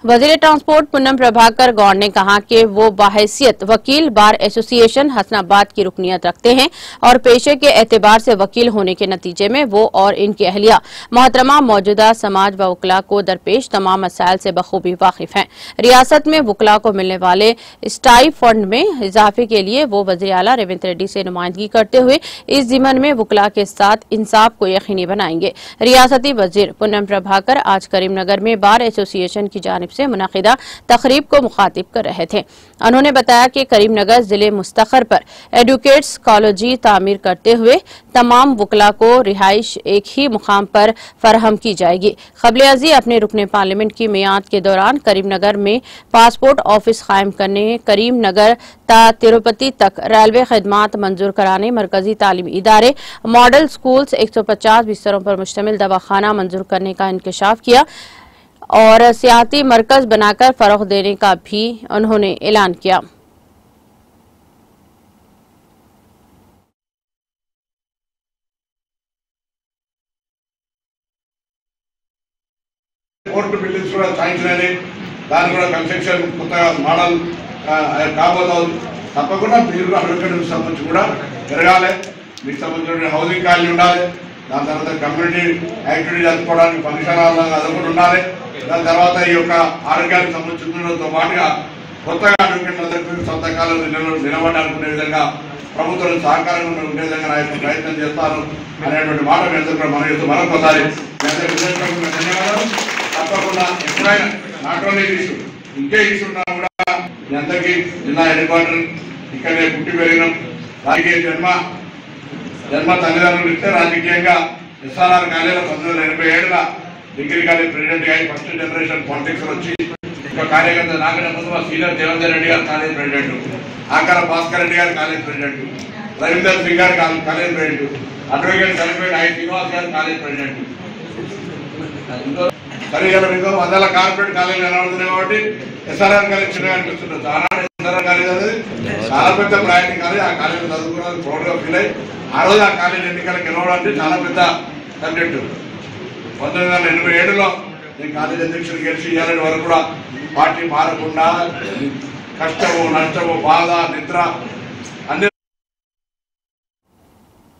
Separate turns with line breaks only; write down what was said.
वजीर ट्रांसपोर्ट पूनम प्रभाकर गौड़ ने कहा कि वो बाहैसियत वकील बार एसोसिएशन हसनाबाद की रुकनीत रखते हैं और पेशे के एतबार से वकील होने के नतीजे में वो और इनकी अहलिया मोहतरमा मौजूदा समाज व वकला को दरपेश तमाम मसाइल से बखूबी वाकिफ हैं। रियासत में वकला को मिलने वाले स्टाइप फंड में इजाफे के लिए वो वज़ीर आला रेवंत रेड्डी से नुमाइंदगी करते हुए इस ज़िम्मन में वकला के साथ इंसाफ को यकीनी बनाएंगे। रियासती वजीर पूनम प्रभाकर आज करीमनगर में बार एसोसिएशन की जानिब से मुनक़िदा तकरीब को मुखातिब कर रहे थे। उन्होंने बताया कि करीमनगर जिले मुस्तखर पर एडवोकेट्स कॉलेजी तामीर करते हुए तमाम वकला को रिहाइश एक ही मुकाम पर फराहम की जाएगी। क़ब्ल अज़ी अपने रुकने पार्लियामेंट की मियाद के दौरान करीमनगर में पासपोर्ट ऑफिस कायम करने, करीमनगर ता तिरुपति तक रेलवे खदमात मंजूर कराने, मरकजी तालीमी इदारे, मॉडल स्कूल्स 150 बिस्तरों पर मुश्तमिल दवाखाना मंजूर करने का इंकशाफ किया और सियाहती मरकज बनाकर फरोग देने का भी उन्होंने ऐलान किया।
కోర్టు బిల్డింగ్స్ కూడా శాంక్షన్ అయినాయి. దాని కూడా కన్స్ట్రక్షన్ కొత్తగా మోడల్ కాబోతోంది. తప్పకుండా మీరు అడ్వకేట్కి సంబంధించి కూడా జరగాలి. మీకు సంబంధించిన హౌసింగ్ కాలనీ ఉండాలి. దాని తర్వాత కమ్యూనిటీ యాక్టివిటీ జరుపుకోవడానికి ఫంక్షన్ హాల్ అది కూడా ఉండాలి. దాని తర్వాత ఈ యొక్క ఆరోగ్యానికి సంబంధించినతో పాటుగా కొత్తగా అడ్వకేట్లందరికీ సొంత కాలంలో నిలబడాలనుకునే విధంగా ప్రభుత్వం సహకారంగా ఉండే విధంగా నా యొక్క ప్రయత్నం చేస్తాను అనేటువంటి మాట మీ అందరూ కూడా మరొకసారి ధన్యవాదాలు. తప్పకుండా ఎప్పుడైనా నాట్ ఓన్లీ ఇష్యూ ఇంకే ఇష్యూ ఉన్నా కూడా మీ అందరికీ జిల్లా హెడ్ క్వార్టర్ ఇక్కడే పుట్టి పెరిగినాం. రాజకీయ జన్మ తల్లిదండ్రులు ఇస్తే రాజకీయంగా ఎస్ఆర్ఆర్ కాలేజీలో 1987లో డిగ్రీ కాలేజ్ ప్రెసిడెంట్ అయ్యి ఫస్ట్ జనరేషన్ పాలిటిక్స్ వచ్చి ఒక కార్యకర్త నాకంటే ముందు మా సీనియర్ దేవేందర్ రెడ్డి గారు కాలేజ్ ప్రెసిడెంట్, ఆకార భాస్కర్ రెడ్డి గారు కాలేజ్ ప్రెసిడెంట్, రవీందర్ సింగ్ గారు కాలేజ్ ప్రెసిడెంట్, అడ్వకేట్ చనిపోయిన ఐ శ్రీనివాస్ గారు కాలేజ్ ప్రెసిడెంట్. సరే ఇలా మీకు వందల కార్పొరేట్ కాలేజీలు కనబడుతున్నాయి కాబట్టి ఎస్ఆర్ఆర్ కాలేజ్ చిన్నగా అనిపిస్తుంది. చాలా ఎస్ఆర్ఆర్ కాలేజ్ అనేది చాలా పెద్ద ప్రయాణం కాలేజ్. ఆ కాలేజీలో చదువుకున్నది ప్రౌడ్గా ఫీల్ అయ్యి ఆ రోజు ఆ కాలేజ్ ఎన్నికలకు గెలవడానికి చాలా పెద్ద సబ్జెక్టు. 1987లో నేను కాలేజ్ అధ్యక్షుడు గెలిచి ఇవ్వాలని వరకు కూడా పార్టీ మారకుండా కష్టము, నష్టము, బాధ, నిద్ర